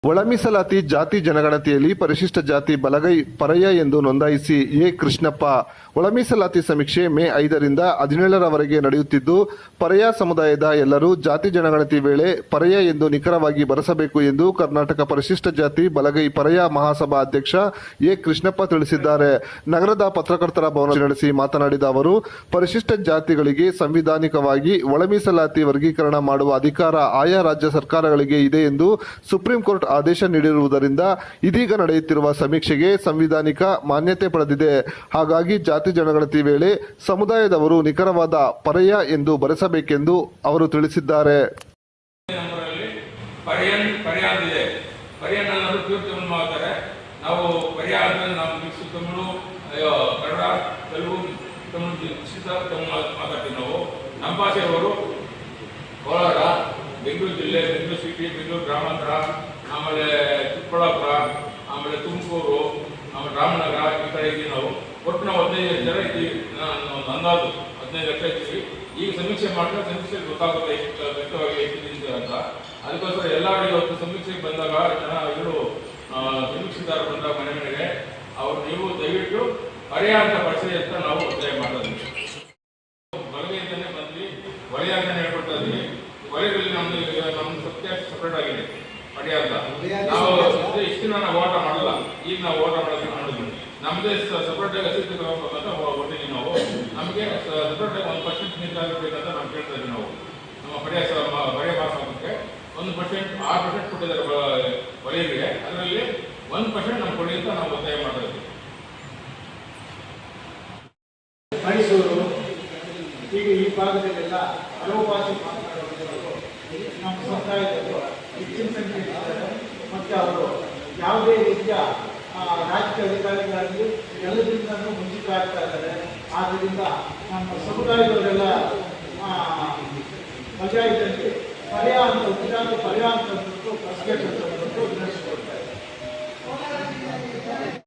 ಒಳ ಮೀಸಲಾತಿ ಜಾತಿ ಜನಗಣತಿಯಲ್ಲಿ ಪರಿಶಿಷ್ಟ ಜಾತಿ ಬಲಗೈ ಪರಯ ಎಂದು ನೋಂದಾಯಿಸಿ ಎ ಕೃಷ್ಣಪ್ಪ. ಒಳ ಮೀಸಲಾತಿ ಸಮೀಕ್ಷೆ ಮೇ 5ರಿಂದ 17ರವರೆಗೆ ನಡೆಯುತ್ತಿದ್ದು, ಪರಯ ಸಮುದಾಯದ ಎಲ್ಲರೂ ಜಾತಿ ಜನಗಣತಿ ವೇಳೆ ಪರಯ ಎಂದು ನಿಖರವಾಗಿ ಬರೆಸಬೇಕು ಎಂದು ಕರ್ನಾಟಕ ಪರಿಶಿಷ್ಟ ಜಾತಿ ಬಲಗೈ ಪರಯ ಮಹಾಸಭಾ ಅಧ್ಯಕ್ಷ ಎ ಕೃಷ್ಣಪ್ಪ ತಿಳಿಸಿದ್ದಾರೆ. ನಗರದ ಪತ್ರಕರ್ತರ ಭವನ ನಡೆಸಿ ಮಾತನಾಡಿದ ಅವರು, ಪರಿಶಿಷ್ಟ ಜಾತಿಗಳಿಗೆ ಸಂವಿಧಾನಿಕವಾಗಿ ಒಳ ಮೀಸಲಾತಿ ವರ್ಗೀಕರಣ ಮಾಡುವ ಅಧಿಕಾರ ಆಯಾ ರಾಜ್ಯ ಸರ್ಕಾರಗಳಿಗೆ ಇದೆ ಎಂದು ಸುಪ್ರೀಂ ಕೋರ್ಟ್ ಆದೇಶ ನೀಡಿರುವುದರಿಂದ ಇದೀಗ ನಡೆಯುತ್ತಿರುವ ಸಮೀಕ್ಷೆಗೆ ಸಂವಿಧಾನಿಕ ಮಾನ್ಯತೆ ಪಡೆದಿದೆ. ಹಾಗಾಗಿ ಜಾತಿ ಜನಗಣತಿ ವೇಳೆ ಸಮುದಾಯದವರು ನಿಖರವಾದ ಪರಯ ಎಂದು ಬರೆಸಬೇಕೆಂದು ಅವರು ತಿಳಿಸಿದ್ದಾರೆ. ಬೆಂಗಳೂರು ಜಿಲ್ಲೆ, ಬೆಂಗಳೂರು ಸಿಟಿ, ಬೆಂಗಳೂರು ಗ್ರಾಮಾಂತರ, ಆಮೇಲೆ ಚಿಕ್ಕಬಳ್ಳಾಪುರ, ಆಮೇಲೆ ತುಮಕೂರು, ಆಮೇಲೆ ರಾಮನಗರ, ಈ ಕಡೆ ಇದ್ದೀವಿ ನಾವು. ಒಟ್ಟು ನಾವು 15 ಜನ ಇದ್ದೀವಿ. ಅಂದಾಜು 15 ಲಕ್ಷ ಇದ್ದೀವಿ. ಈಗ ಸಮೀಕ್ಷೆ ಮಾಡಿದ್ರೆ ಸಮೀಕ್ಷೆ ಗೊತ್ತಾಗುತ್ತೆ ವ್ಯಕ್ತವಾಗಿ ಎಷ್ಟಿದೆ ಅಂತ. ಅದಕ್ಕೋಸ್ಕರ ಎಲ್ಲರಿಗೂ ಇವತ್ತು ಸಮೀಕ್ಷೆಗೆ ಬಂದಾಗ ಇವರು ಸಮೀಕ್ಷೆದಾರರು ಬಂದಾಗ ಮನೆಗಳಿಗೆ ಅವರು ನೀವು ದಯವಿಟ್ಟು ಪರ್ಯಾಯ ಅಂತ ಬಳಸಿ ಅಂತ ನಾವು ಒತ್ತಾಯ ಮಾಡ್ತೀವಿ. ಬಲಗೈಯಿಂದನೇ ಬಂದ್ವಿ, ವಲಯ ಅಂತಾನೆ ಹೇಳ್ಕೊಡ್ತಾ ಇದ್ವಿ. ವಲಯದಲ್ಲಿ ನಮ್ದು ಸಪ್ರೇಟ್ ಆಗಿದೆ ಪರ್ಯಾಯ ಅಂತ. ನಾವು ಇಷ್ಟು ನಾವು ಓಟ ಮಾಡಲ್ಲ. ಈಗ ನಾವು ಓಟ ಮಾಡೋದಕ್ಕೆ ಮಾಡಿದ್ವಿ. ನಮ್ಮದೇ ಸಪ್ರೇಟ್ ಆಗಿ ಅಂತ ಹೊಟ್ಟಿದ್ವಿ ನಾವು. ನಮಗೆ ಸಪ್ರೇಟ್ ಆಗಿ 1% ನೀಡಬೇಕಂತ ನಾವು ಕೇಳ್ತಾ ಇದ್ವಿ. ನಾವು ನಮ್ಮ ಪರ್ಯಾಯ ಭಾಷೆ 1% 6% ಕೊಟ್ಟಿದ್ದಾರೆ ವಲಯರಿಗೆ. ಅದರಲ್ಲಿ 1% ನಮ್ಗೆ ಕೊಡಿ ಅಂತ ನಾವು ಒತ್ತಾಯ ಮಾಡ್ತಾ ಇದ್ವಿ. ಮೈಸೂರು ಈಗ ಈ ಭಾಗದಲ್ಲೆಲ್ಲ ಹಲವು ಭಾಷೆ ಮಾತನಾಡುವಂಥವರು ನಮ್ಮ ಸಮುದಾಯದವರು ಹೆಚ್ಚಿನ ಸಂಖ್ಯೆ ಇರ್ತಾರೆ. ಮತ್ತು ಅವರು ಯಾವುದೇ ರೀತಿಯ ರಾಜಕೀಯ ಅಧಿಕಾರಿಗಳಾಗಿ ಎಲ್ಲದಿಂದಲೂ ಮುಂಚಿತ ಆಗ್ತಾ ಇದ್ದಾರೆ. ಆದ್ದರಿಂದ ನಮ್ಮ ಸಮುದಾಯದವರೆಲ್ಲ ಪರ್ಯಾಯದಲ್ಲಿ ಪರ್ಯಾಯ ಅಂತ ಉಚಿತ ಪರ್ಯಾಯ ಅಂತ ಪ್ರಶ್ನೆ